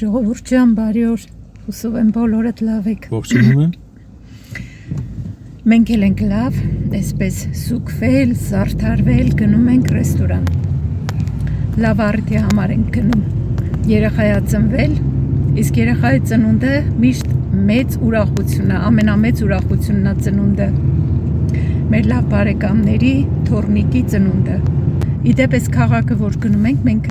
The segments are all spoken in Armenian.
Ժողովուրդ ջան, բարի օր, հուսով եմ բոլորդ լավ եք։ Ողջունում եմ։ Մենք էլ ենք լավ, այսպես սուկվել, զարդարվել, գնում ենք ռեստորան։ Լավ առիթի համար ենք գնում։ Երեխայա ծնվել, իսկ երեխայի ծնունդը միշտ մեծ ուրախություն է, ամենամեծ ուրախությունն է ծնունդը։ Մեր լավ բարեկամների թոռնիկի ծնունդը։ Իդեպ այս քաղաքը, որ գնում ենք, մենք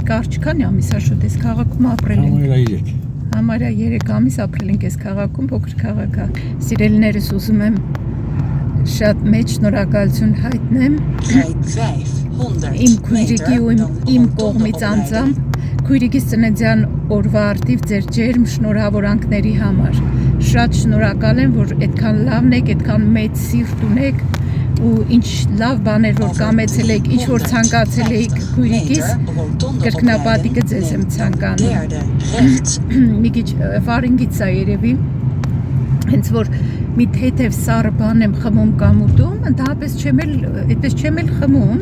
կարճ քանի ամիս է շուտ այս քաղաքում ապրել ենք։ Համարյա 3 ամիս ապրել ենք այս քաղաքում, փոքր քաղաք է։ Սիրելիներս, ուզում եմ շատ մեծ շնորհակալություն հայտնեմ իմ քույրիկի ու իմ կողմից անձամբ քույրիկիս ծննդյան օրվա արդիվ ձեր ջերմ շնորհավորանքների համար։ Շատ շնորհակալ եմ, որ այդքան լավն եք, այդքան մեծ սիրտ ունեք ու ինչ լավ բաներ որ կամեցել եք, ինչ որ ցանկացել եք քույրիկիս, կրկնապատիկը ձեզ եմ ցանկանում։ Մի քիչ վարինգից է երևի, հենց որ մի թեթև սառը բան եմ խմում կամ ուտում, ընդհանրապես այդպես չեմ էլ խմում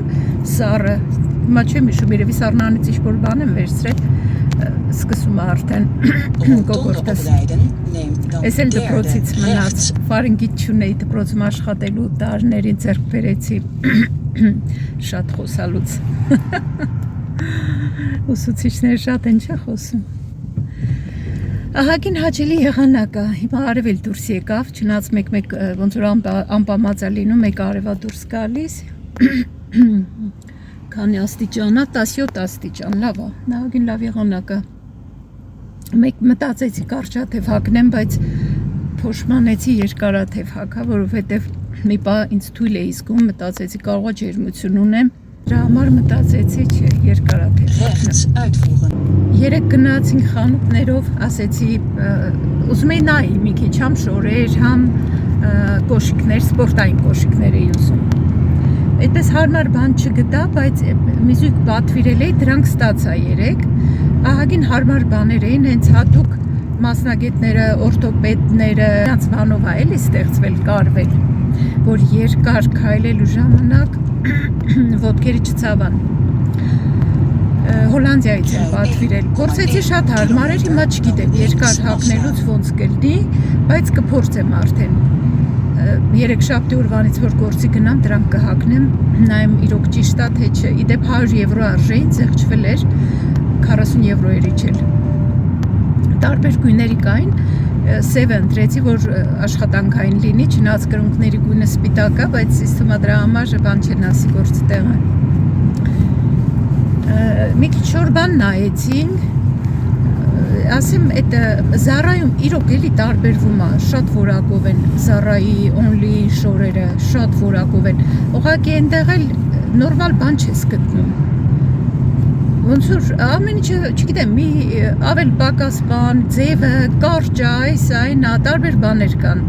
սառը, հիմա չեմ հիշում, երևի սառնանից ինչ-որ բան եմ վերցրել, սկսում է արդեն կոկորտս։ Ես էլ դպրոցից մնաց, վարինգից չունեի դպրոցում աշխատելու տարիներին ձեռք բերեցի շատ խոսալուց։ Ուսուցիչները շատ են չէ խոսում։ Ահագին հաճելի եղանակ է, հիմա արև էլ դուրս եկավ, չնայած մեկ-մեկ ոնց որ անպամած է լինում, մեկ արևա դուրս գալիս։ Քանի աստիճան է, 17 աստիճան, լավ է, ահագին լավ եղանակ է։ Մեկ մտածեցի կարճաթև հագնեմ, բայց փոշմանեցի երկարաթև հագա, որովհետև մի բան ինձ թույլ է զգում, մտածեցի կարող է ջերմություն ունեմ, դրա համար մտածեցի չէ, երկարաթև հագնեմ։ Երեք գնացինք խանութներով, ասեցի, ուզում էի նայի մի քիչ, համ շորեր, համ կոշիկներ, սպորտային կոշիկներ էի ուզում։ Այդպես հարմար բան չգտա, բայց մի զույգ պատվիրել էի, դրանք ստացա երեք, ահագին հարմար բաներ էին, հենց հատուկ մասնագետները, օրթոպեդները, նրանց բանով է էլի ստեղծվել, կարվել, որ երկար քայլելու ժամանակ ոտքերի չցավան։ Հոլանդիայից եմ պատվիրել, փորձեցի շատ հարմար էր, հիմա չգիտեմ, երկար հագնելուց ոնց կլինի, բայց կփորձեմ արդեն։ Երեքշաբթի օրվանից որ գործի գնամ, դրանք կհագնեմ, նայեմ իրոք ճիշտ է թե չէ։ Իդեպ 100 եվրո արժեին զեղչվել էր, 40 եվրո էր իջել։ Տարբեր գույների կային, սև ընտրեցի, որ աշխատանքային լինի, չնայած կրունկների գույնը սպիտակ է, բայց ինձ թվում է դրա համար բան չեն ասի գործի տեղը։ Մի քիչ շոր բան նայեցինք, ասեմ, այդ Զարայում իրոք էլի տարբերվում է, շատ որակով են Զարայի only շորերը, շատ որակով են, ուղղակի այնտեղ էլ նորմալ բան չես գտնում, ոնց որ ամեն ինչը, չգիտեմ, մի ավել պակաս բան, ձևը, կարճ այս, այն, տարբեր բաներ կան,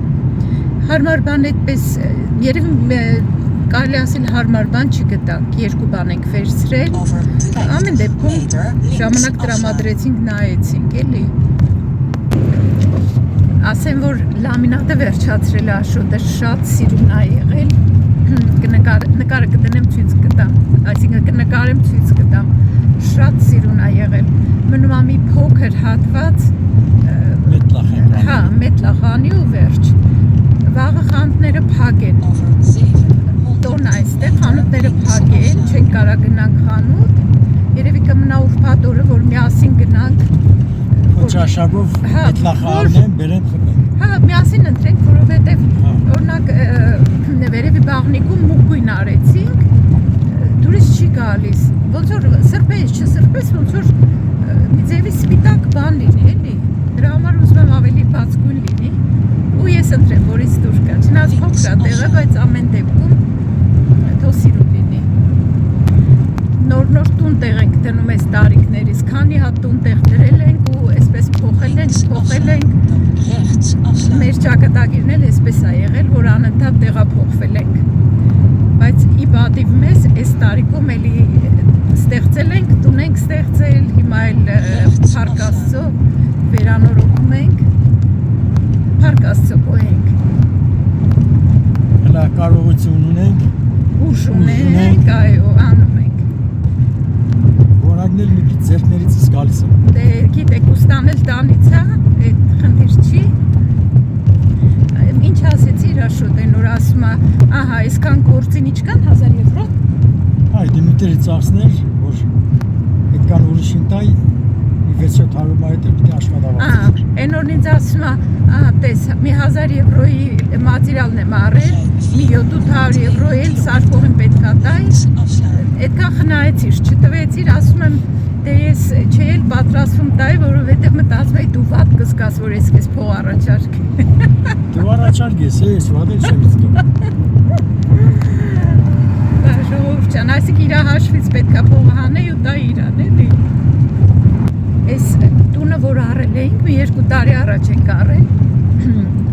հարմար բան այդպես, երևի կարելի ասել հարմար բան չգտանք, երկու բան ենք վերցրել, ամեն դեպքում ժամանակ տրամադրեցինք, նայեցինք, էլի։ Ասեմ, որ լամինատը վերջացրել Աշոտը շատ սիրուն է եղել, նկարը կդնեմ ցույց կտամ, այսինքն կնկարեմ ցույց կտամ, շատ սիրուն է եղել, մնում է մի փոքր հատված, մետլախանի ու վերջ, վաղը խանութները փակ են, տոն այստեղ խանութները փակ են, չենք կարա գնանք խանութ, երևի կմնա ուրբաթ օրը, որ միասին գնանք Չաշակով մետլախանն են, բերեն խմենք։ Հա, միասին ընտրենք, որովհետև օրինակ վերևի բաղնիկում մուկ գույն արեցինք, դուրս չի գալիս, ոնց որ սրբես, չսրբես, ոնց որ մի ձևի սպիտակ բան լինի, էլի, դրա համար ուզում եմ ավելի բաց գույն լինի, ու ես ընտրեմ, որից դուր կա, չնայած փոքր է տեղը, բայց ամեն դեպքում թող սիրուն լինի։ Նոր տուն տեղ ենք դնում այս տարիքներից, քանի հատ տուն տեղ դրել ենք ու այսպես փոխել ենք, մեր ճակատագիրն էլ այսպես է եղել, որ անընդհատ տեղափոխվել ենք, բայց ի պատիվ մեզ այս տարիքում էլի ստեղծել ենք, տուն ենք ստեղծել, հիմա էլ Փառք Աստծո վերանորոգում ենք, Փառք Աստծո կոյենք։ Հլա կարողություն ունենք, ուժ ունենք, այո, անում ենք։ Որակն էլ մի քիչ ձեռքներիցս գալիս է։ Դե գիտեք, ուստա գործին ինչքան 1000 եվրո։ Այ Դիմիտրի ծախսներ, որ այդքան ուրիշին տայ 600 մայր պիտի աշխատավարձ։ Այն օրն ինձ ասում է, տես, մի 1000 եվրոյի մատերիալն եմ առել, մի 700 եվրո էլ սարքողին պետքա տայ։ Այդքան խնայեցիր, չտվեցիր, ասում եմ, դե ես չէի էլ պատրաստվում տայ, որովհետև մտածում էի դու վատ կզգաս, որ ես քեզ փող առաջարկի։ Դու առաջարկ ես, վատ էլ չեմ զգում։ Ժողովուրդ ջան, այսինքն իր հաշվից պետքա փողը հանեի ու տա իրան, էլի։ Այս տունը, որ առել էինք, մի 2 տարի առաջ ենք առել,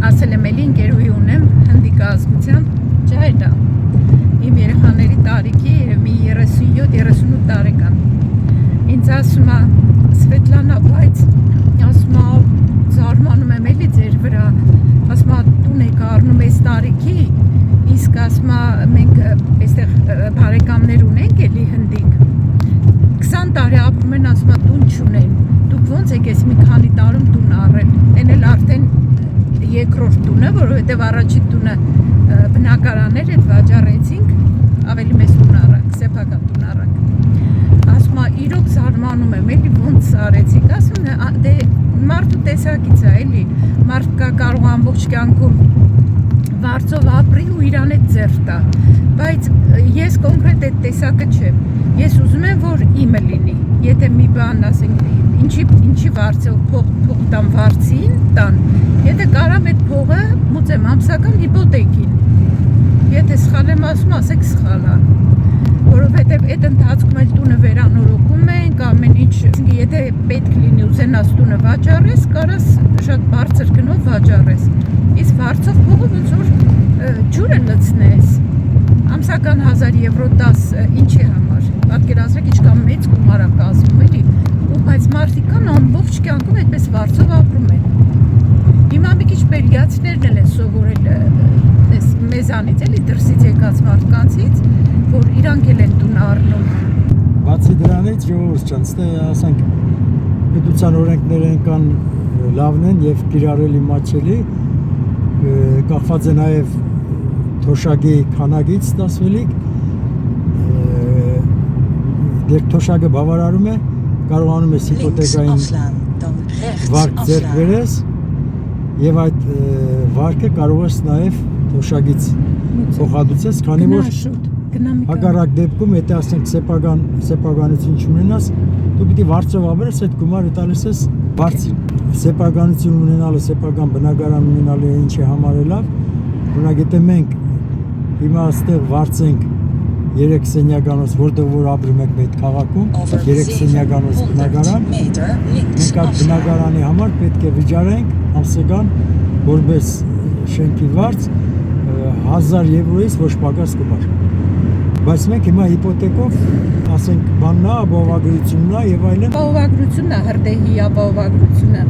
ասել եմ էլի ընկերուհի ունեմ հնդիկ ազգության, ջայլա, իմ երեխաների տարիքի մի 37-38 տարեկան, ինձ ասում է Սվետլանա, բայց ասում է զարմանում եմ էլի ձեր վրա, ասում է տուն եք առնում այս տարիքի, իսկ ասում է մենք այստեղ բարեկամներ ունենք էլի հնդիկ, 20 տարի ապրում են, ասում է տուն չունեն, դուք ոնց եք ես մի քանի տարում տուն առել, են էլ արդեն երկրորդ տունը, որովհետև առաջի տունը բնակարաններ հետ վաճառեցինք, ավելի մեծ տուն առանք, սեփական տուն առանք, ասում է իրոք զարմանում եմ, էլի ոնց արեցիք, ասում է դե մարդու տեսակից է, էլի, մարդ կա կարող ամբողջ կյանքում վարձով ապրի ու իրան հետ ձեռ տա, բայց ես կոնկրետ այդ տեսակը չեմ, ես ուզում եմ, որ իմը լինի, եթե մի բան ասենք, ինչի վարձով փող տան վարձին տան, եթե կարամ այդ փողը մուծեմ ամսական հիպոթեկին, եթե սխալ եմ ասում, ասեք սխալ է, որովհետև այդ ընթացքում էլ տունը վերանորոգում ենք, ամեն ինչ, եթե պետք լինի ուզենաս տունը վաճառես, կարաս շատ բարձր գնով վաճառես, իսկ վարձով փողը ոնց որ ջուրը լցնես, ամսական 1000 եվրո 10 ինչի համար, պատկերացրեք ինչքան մեծ գումար է կազմում, էլի, ու բայց մարդիկ կան ամբողջ կյանքում այդպես վարձով ապրում են, հիմա մի քիչ բելգիացիներն են սովորել մեզանից, էլի դրսից եկած մարդկանցից, որ իրանք էլ են տուն առնում։ Բացի դրանից ժողովուրդ ջան, ստե ասենք պետության օրենքները կան լավն են եւ կիրառելի մաչելի, կախված է նաեւ թոշակի քանակից ստացվելիք, դեր թոշակը բավարարում է, կարողանում ես հիպոթեկային վարկ ձեռք բերես եւ այդ վարկը կարող ես նաեւ թոշակից փոխհատուցես, քանի որ հակառակ դեպքում, եթե ասենք սեփականություն չունենաս, դու պիտի վարձով ապրես, այդ գումարը տալիս ես վարձին։ Սեփականություն ունենալը, սեփական բնակարան ունենալը ինչ է համարելավ, օրինակ եթե մենք հիմա այստեղ վարձենք 3 սենյականոց, որտեղ որ ապրում ենք մեր քաղաքում, 3 սենյականոց բնակարան, մենք այդ բնակարանի համար պետք է վճարենք ամսական որպես շենքի վարձ 1000 եվրոից ոչ պակաս գումար։ Բայց մենք հիմա հիպոթեկով, ասենք, բաննա, ապահովագրությունն է եւ այլն։ Ապահովագրությունն է, հրդեհի ապահովագրությունը,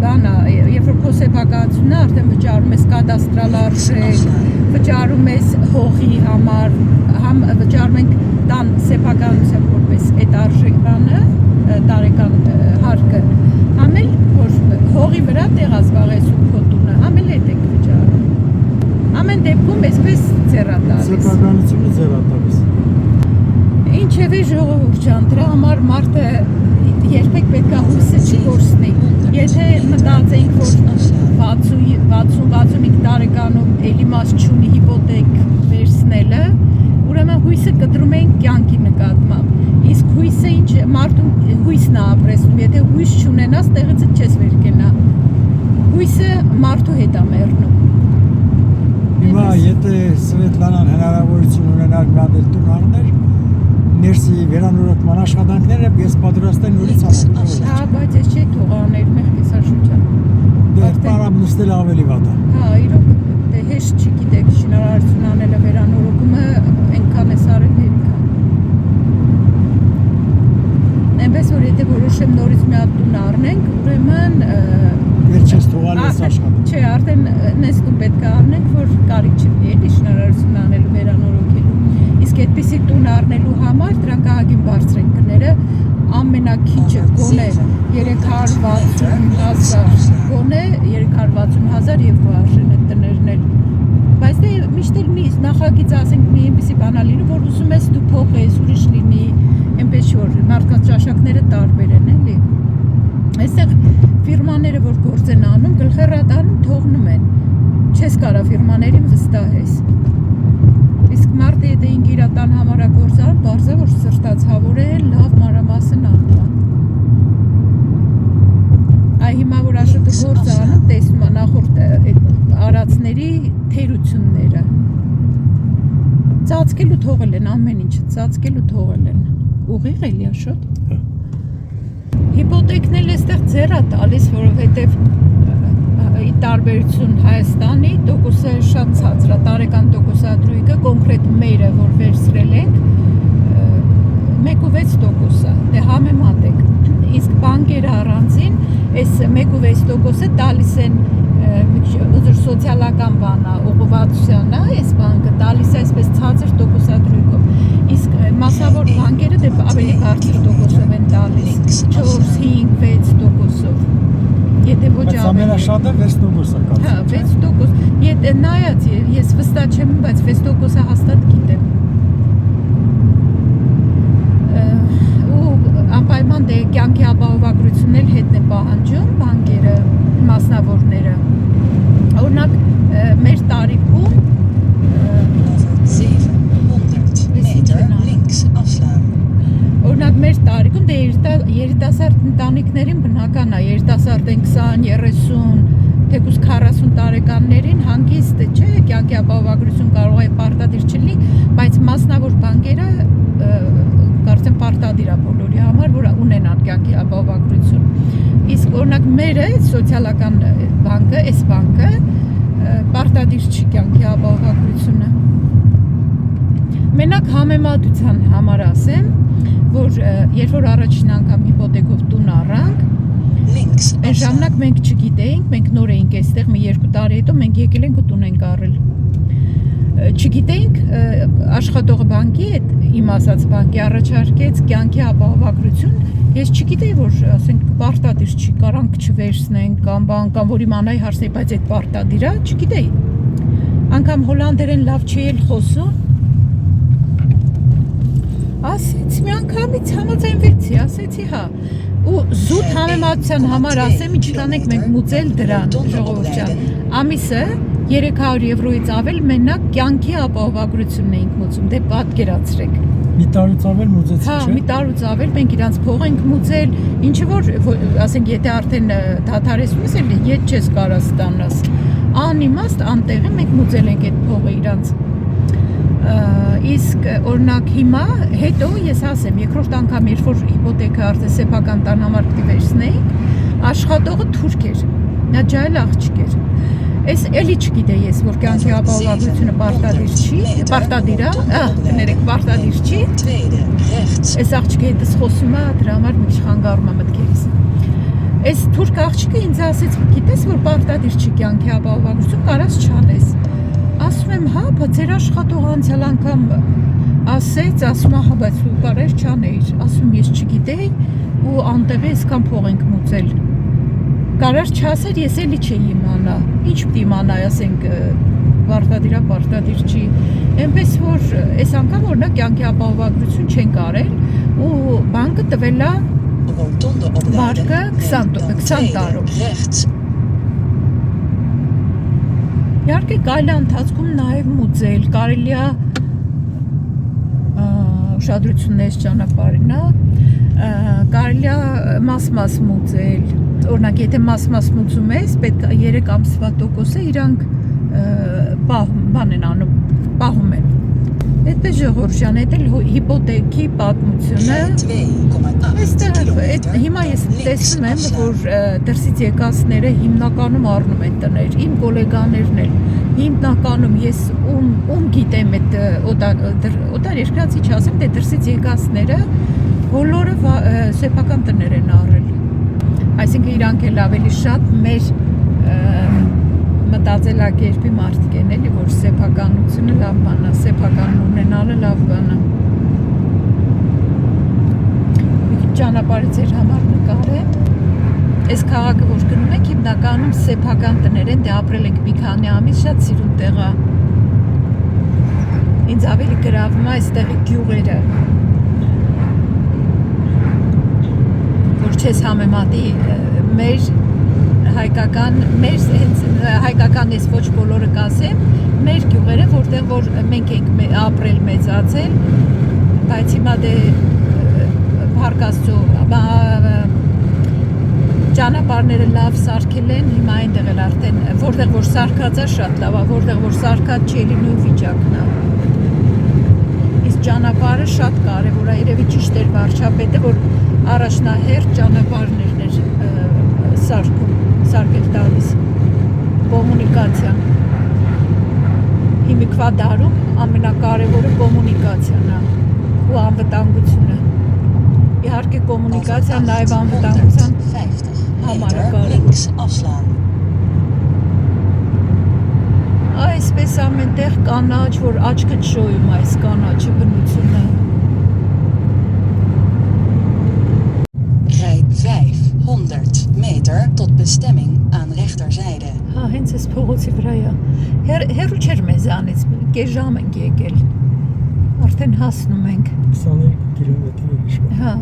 բանա, երբ որ քո սեփականությունն է, արդեն վճարում ես կադաստրալ արժեք, վճարում ես հողի համար, համ վճարում ենք տան սեփականության որպես այդ արժեք բանը, տարեկան հարկը, համ էլ որ հողի վրա տեղ զբաղեցում քո տունը, համ էլ այդ եք վճարում։ Ամեն դեպքում այսպես ձեռատալիս։ Սեփականությունը ձեռատալիս։ Ինչևէ ժողովուրդ ջան, դրա համար մարդը երբեք պետքա հույսը չկորցնի։ Եթե մտածենք, որ 60-65 տարեկանում էլի մաս չունի հիպոթեք վերցնելը, ուրեմն հույսը կտրում ենք կյանքի նկատմամբ։ Իսկ հույսը ինչ մարդուն հույսն է ապրեցնում, եթե հույս չունենաս, տեղից չես վեր կենա։ Հույսը մարդու հետ է մեռնում։ Հիմա եթե Սվետլանան հնարավորություն ունենար մի հատ տուն առներ, ներսի վերանորոգման աշխատանքները ես պատրաստ եմ նորից անել։ Հա, բայց ես չի թող անել մեր կեսաշրջան։ Դե պարամ նստել ավելի վատ է։ Հա, իրոք դե հեշտ չի գիտեք շինարարություն անելը վերանորոգումը այնքան է սարել հերիքա։ Այնպես որ եթե որոշեմ նորից մի հատ տուն առնենք, ուրեմն Վերջես թողալ ես աշխատում։ Չէ, արդեն նես տուն պետք է առնենք, որ կարիք չլինի էլի շինարարություն անելու վերանորոգելու։ Իսկ այդպիսի տուն առնելու համար դրանք ահագին բարձր են գները, ամենակիչը գոնե 360,000, գոնե 360,000 եվրո արժեն այդ տներն էլ։ Բայց դե միշտ էլ մի նախագիծ ասենք մի այնպեսի բան լինի, որ ուզում ես դու փոխես, ուրիշ լինի, այնպես որ մարդկանց ճաշակները տարբեր են, էլի։ Այստեղ ֆիրմաները որ գործ են անում, գլխերատանում թողնում են։ Չես կարա ֆիրմաներին վստահես։ Իսկ մարդը եթե ինքը իր տան համարա գործ անում, բարձր որ սրտացավոր է, լավ մանրամասն անում է։ Այ հիմա որ Աշոտը գործ անում, տեսնում է նախորդ արածների թերությունները։ Ծածկելու թողել են ամեն ինչը, ծածկելու թողել են։ Ուղիղ էլի Աշոտ։ Հիպոթեքն էլ էստեղ ձեռ է տալիս, որովհետև ի տարբերություն Հայաստանի տոկոսը շատ ցածր է, տարեկան տոկոսադրույքը կոնկրետ մերը, որ վերցրել ենք 1.6% է, դե համեմատեք, իսկ բանկերը առանձին այս 1.6%-ը տալիս են ուզր սոցիալական բանա, ուղղվածությանը, այս բանկը տալիս է այսպես ցածր տոկոսադրույքով, իսկ մասավոր բանկերը դե ավելի բարձր տոկոսով են տալիս, 4, 5, 6%-ով, եթե ոչ ավելի։ Բայց ամենաշատը 6% է կազմում։ Հա, 6%, եթե նայած ես վստահ չեմ, բայց 6%-ը հաստատ գիտեմ։ Անպայման դե կյանքի ապահովագրությունն էլ հետն է պահանջում բանկերը, մասնավորները։ Օրինակ մեր տարիքում օրինակ մեր տարիքում դե երիտասարդ ընտանիքներին բնական է, երիտասարդ են 20, 30, թեկուզ 40 տարեկաններին հանգիստ չէ, կյանքի ապահովագրություն կարող է պարտադիր չլինի, բայց մասնավոր բանկերը կարծեմ պարտադիր է բոլորի համար, որ ունենան կյանքի ապահովագրություն։ Իսկ օրինակ մերը սոցիալական բանկը, այս բանկը պարտադիր չի կյանքի ապահովագրությունը։ Մենակ համեմատության համար ասեմ, որ երբ որ առաջին անգամ հիպոթեկով տուն առանք, այն ժամանակ մենք չգիտեինք, մենք նոր էինք այստեղ, մի 2 տարի հետո մենք եկել ենք ու տուն ենք առել։ Չգիտեինք, աշխատողը բանկի հետ, իմ ասած բանկի առաջարկեց կյանքի ապահովագրություն, ես չգիտեի, որ ասենք պարտադիր չի, կարանք չվերցնենք կամ բան, կամ որ իմանայի հարցնեի, բայց այդ պարտադիր է, չգիտեի։ Անգամ հոլանդերեն լավ չի էլ խոսում։ Ասեցի մի անգամից համաձայնվեցի, ասեցի հա։ Ու զուտ համեմատության համար ասեմ, ինչքան ենք մենք մուծել դրան, ժողովուրդ ջան։ Ամիսը 300 եվրոից ավել մենակ կյանքի ապահովագրությունն էինք մուծում, դե պատկերացրեք։ Մի տարուց ավել մուծեցի, չէ՞։ Հա, մի տարուց ավել մենք իրանց փող ենք մուծել, ինչը որ ասենք եթե արդեն դադարեցնում ես, էլ ետ չես կարա ստանաս։ Անիմաստ անտեղի մենք մուծել ենք այդ փողը իրանց։ Իսկ օրինակ հիմա հետո ես ասեմ, երկրորդ անգամ երբ որ հիպոթեկը արդեն սեփական տան համար պիտի վերցնեինք, աշխատողը թուրք էր, նա ջահել աղջիկ էր։ Այս էլի չգիտեի ես, որ կյանքի ապահովագրությունը պարտադիր չի, պարտադիր է, կներեք, պարտադիր չի։ Այս աղջիկը հետս խոսում է, դրա համար մի քիչ խանգարում է մտքերս։ Այս թուրք աղջիկը ինձ ասեց, գիտես, որ պարտադիր չի կյանքի ապահովագրություն, կարաս չանես։ Ասում եմ, հա, բայց ձեր աշխատողը անցյալ անգամ ասեց, ասում է, հա, բայց դու կարես չանեիր։ Ասում ես չգիտեի ու անտեղի այսքան փող ենք մուծել։ Կարար չասեր, ես էլի չէի իմանա, ինչ պիտի իմանայի, ասենք, պարտադիր չի, այնպես որ այս անգամ օրինակ կյանքի ապահովագրություն չենք արել ու բանկը տվել է վարկը 20 տարով։ Իհարկե կարելի է ընթացքում նաև մուծել, կարելի է ուշադրությունն ճանապարհին է, կարելի է մաս-մաս մուծել։ Օրինակ, եթե մաս-մաս մուծում ես, պետք է 3 ամսվա տոկոսը իրանք բան են անում, պահում են։ Այդպես ժողովուրդ ջան, այդ էլ հիպոթեքի պատմությունը։ Այստեղ հիմա ես տեսնում եմ, որ դրսից եկածները հիմնականում առնում են տներ, իմ գոլեգաներն էլ, հիմնականում ես ում գիտեմ այդ օտար երկրացի չասեմ, դե դրսից եկածները բոլորը սեփական տներ են առել։ Այսինքն իրանք էլ ավելի շատ մեր մտածելակերպի մարդիկ են էլի, որ սեփականությունը լավ բան է, սեփական ունենալը լավ բան է։ Մի քիչ ճանապարհից էր համար նկարեմ։ Այս քաղաքը որ գնում եք հիմնականում սեփական տներ են, դե ապրել ենք մի քանի ամիս, շատ սիրուն տեղ է։ Ինձ ավելի գրավում է այստեղի գյուղերը, որ չես համեմատի մեր հայկական, մեր հենց հայկական ես ոչ բոլորը կասեմ, մեր գյուղերը, որտեղ որ մենք ենք ապրել, մեծացել, բայց հիմա դե Փառք Աստծո, ճանապարհները լավ սարքել են, հիմա այնտեղ էլ արդեն որտեղ որ սարքած է շատ լավ է, որտեղ որ սարքած չի էլի նույն վիճակն է։ Իսկ ճանապարհը շատ կարևոր է, երևի ճիշտ էր վարչապետը, որ առաջնահերթ ճանապարհներն էր սարքել տալիս, կոմունիկացիան։ Հիմիկվա դարում ամենակարևորը կոմունիկացիան է ու անվտանգությունը։ Իհարկե կոմունիկացիան նաև անվտանգության համար է կարևոր։ Այսպես ամենտեղ կանաչ, որ աչքդ շոյում այս կանաչը բնությունը։ Rijd 500 meter tot bestemming aan rechterzijde. Հա, հենց այս փողոցի վրա է։ Հեռու չէր մեզանից, կես ժամ ենք եկել։ Արդեն հասնում ենք։ 22 կիլոմետր իշկա։ Հա։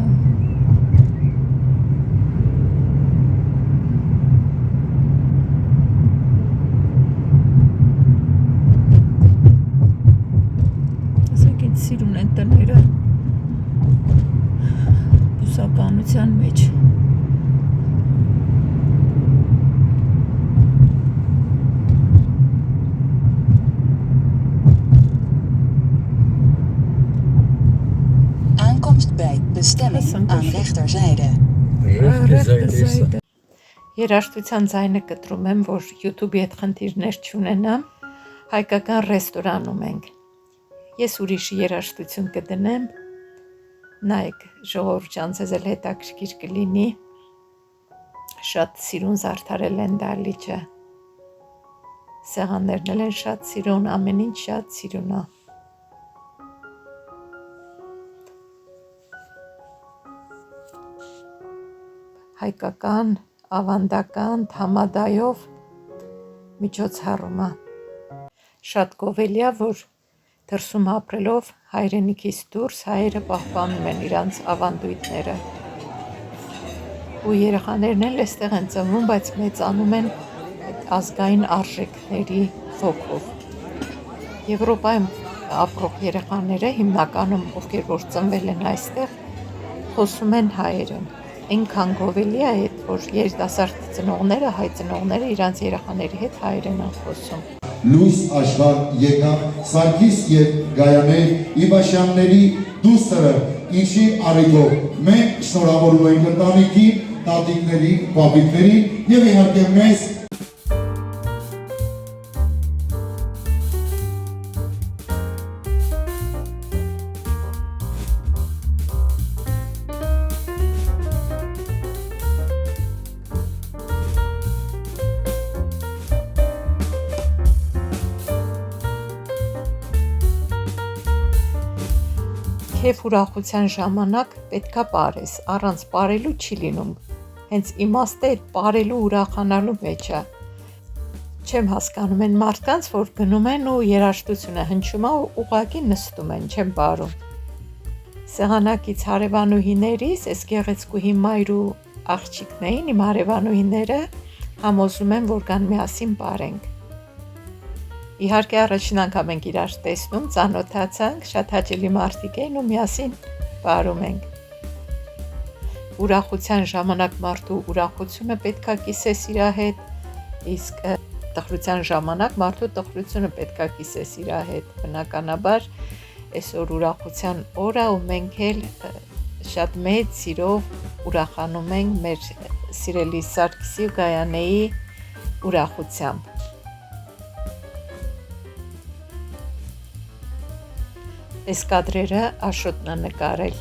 Ասեք ինձ սիրուն են տները բուսականության մեջ։ Aankomst bij bestemming aan rechterzijde. Ռեխտեզայդեսը։ Երաժշտության ձայնը կտրում եմ, որ YouTube-ի հետ խնդիրներ չունենամ, հայկական ռեստորանում ենք։ Ես ուրիշ երաժշտություն կդնեմ, նայեք ժողովուրդ ջան, ձեզ էլ հետաքրքիր կլինի, շատ սիրուն զարդարել են դահլիճը, սեղաններն էլ են շատ սիրուն, ամեն ինչ շատ սիրուն է։ Հայկական, ավանդական, թամադայով միջոցառում է։ Շատ գովելի է, որ դրսում ապրելով հայրենիքից դուրս հայերը պահպանում են իրանց ավանդույթները։ Ու երեխաներն էլ այստեղ են ծնվում, բայց մեծանում են այդ ազգային արժեքների ոգով։ Եվրոպայում ապրող երեխաները հիմնականում, ովքեր որ ծնվել են այստեղ, խոսում են հայերեն։ Այնքան գովելի է այդ, որ երիտասարդ ծնողները, հայ ծնողները իրանց երեխաների հետ հայերեն են խոսում։ Լույս աշխարհ եկավ Սարգիս եւ Գայանե Իվաշյանների դուստրը, ինչի առիթով մենք շնորհավորում ենք ընտանիքին, տատիկներին, պապիկներին եւ իհարկե մեզ Քեֆ ուրախության ժամանակ պետքա պարես, առանց պարելու չի լինում։ Հենց իմաստը այդ պարելու ուրախանալու մեջ է։ Չեմ հասկանում են մարդկանց, որ գնում են ու երաժշտությունը հնչում է ու ուղղակի նստում են, չեմ պարում։ Սեղանակից հարևանուհիներիս, այս գեղեցկուհի մայր ու աղջիկներին, իմ հարևանուհիները համոզում են, որ կան միասին պարենք։ Իհարկե առաջին անգամ ենք իրար տեսնում, ծանոթացանք, շատ հաճելի մարդիկ էին ու միասին պարում ենք։ Ուրախության ժամանակ մարդու ուրախությունը պետքա կիսես իր հետ, իսկ տխրության ժամանակ մարդու տխրությունը պետքա կիսես իր հետ։ Բնականաբար այսօր ուրախության օր է ու մենք էլ շատ մեծ սիրով ուրախանում ենք մեր սիրելի Սարգիսի ու Գայանեի ուրախությամբ։ Այս կադրերը Աշոտն է նկարել։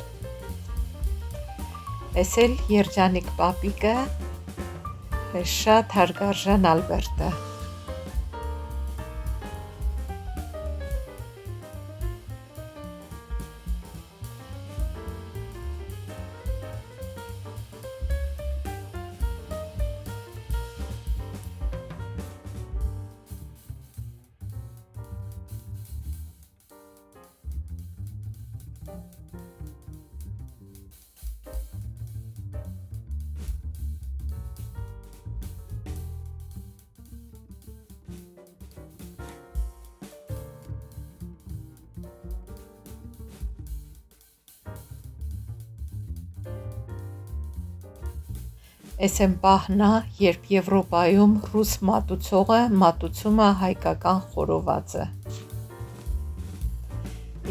Էս էլ երջանիկ պապիկը, շատ հարգարժան Ալբերտը։ Էս են պահնա, երբ Եվրոպայում ռուս մատուցողը մատուցում է հայկական խորովածը։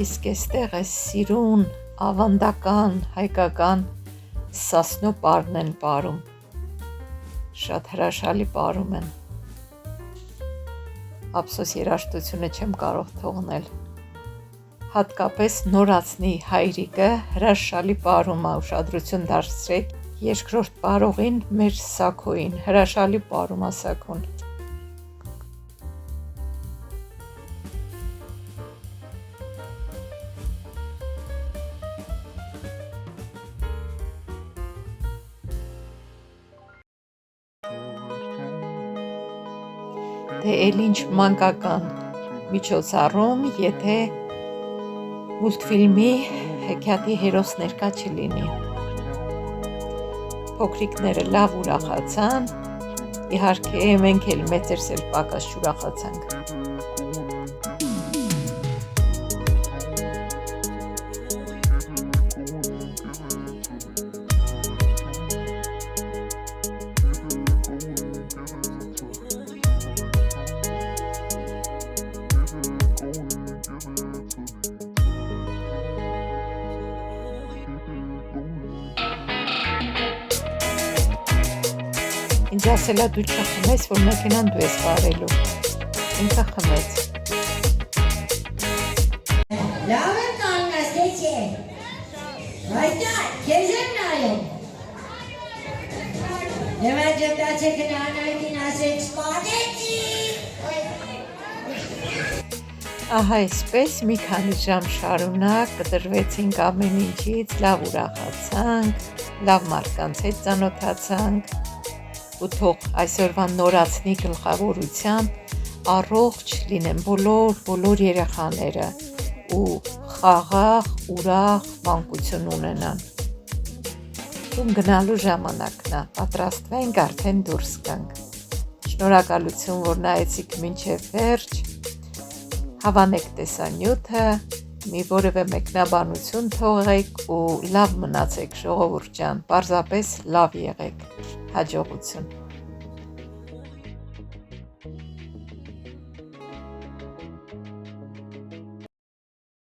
Իսկ էստեղ էս սիրուն, ավանդական, հայկական սասնո պարն են պարում։ Շատ հրաշալի պարում են։ Ափսոս երաժշտությունը չեմ կարող թողնել։ Հատկապես նորացնի հայրիկը հրաշալի պարում է, ուշադրություն դարձրեք երկրորդ պարողին մեր սաքոին, հրաշալի պարում է սաքոն։ Դե էլ ինչ մանկական միջոցառում, եթե մուլտֆիլմի հեքիաթի հերոս ներկա չլինի։ Փոքրիկները լավ ուրախացան, իհարկե մենք էլ մեծերս էլ պակաս չուրախացանք։ Ինձ ասելա դու չխմես, որ մեքենան դու ես վարելու։ Ինքը խմեց։ Լավ եմ կանգնած, թե չէ։ Բայց քեզ եմ նայում։ Հիմա ջտացեք նանայքին ասեք սպագետի։ Ահա այսպես մի քանի ժամ շարունակ կտրվեցինք ամեն ինչից, լավ ուրախացանք, լավ մարդկանց հետ ծանոթացանք։ Ու թող այսօրվա նորացնի գլխավորությամբ առողջ լինեն բոլոր երեխաները ու խաղաղ, ուրախ մանկություն ունենան։ Տուն գնալու ժամանակն է, պատրաստվենք արդեն դուրս գանք։ Շնորհակալություն, որ նայեցիք մինչև վերջ։ Հավանեք տեսանյութը, մի որևէ մեկնաբանություն թողեք ու լավ մնացեք ժողովուրդ ջան, պարզապես լավ եղեք, հաջողություն։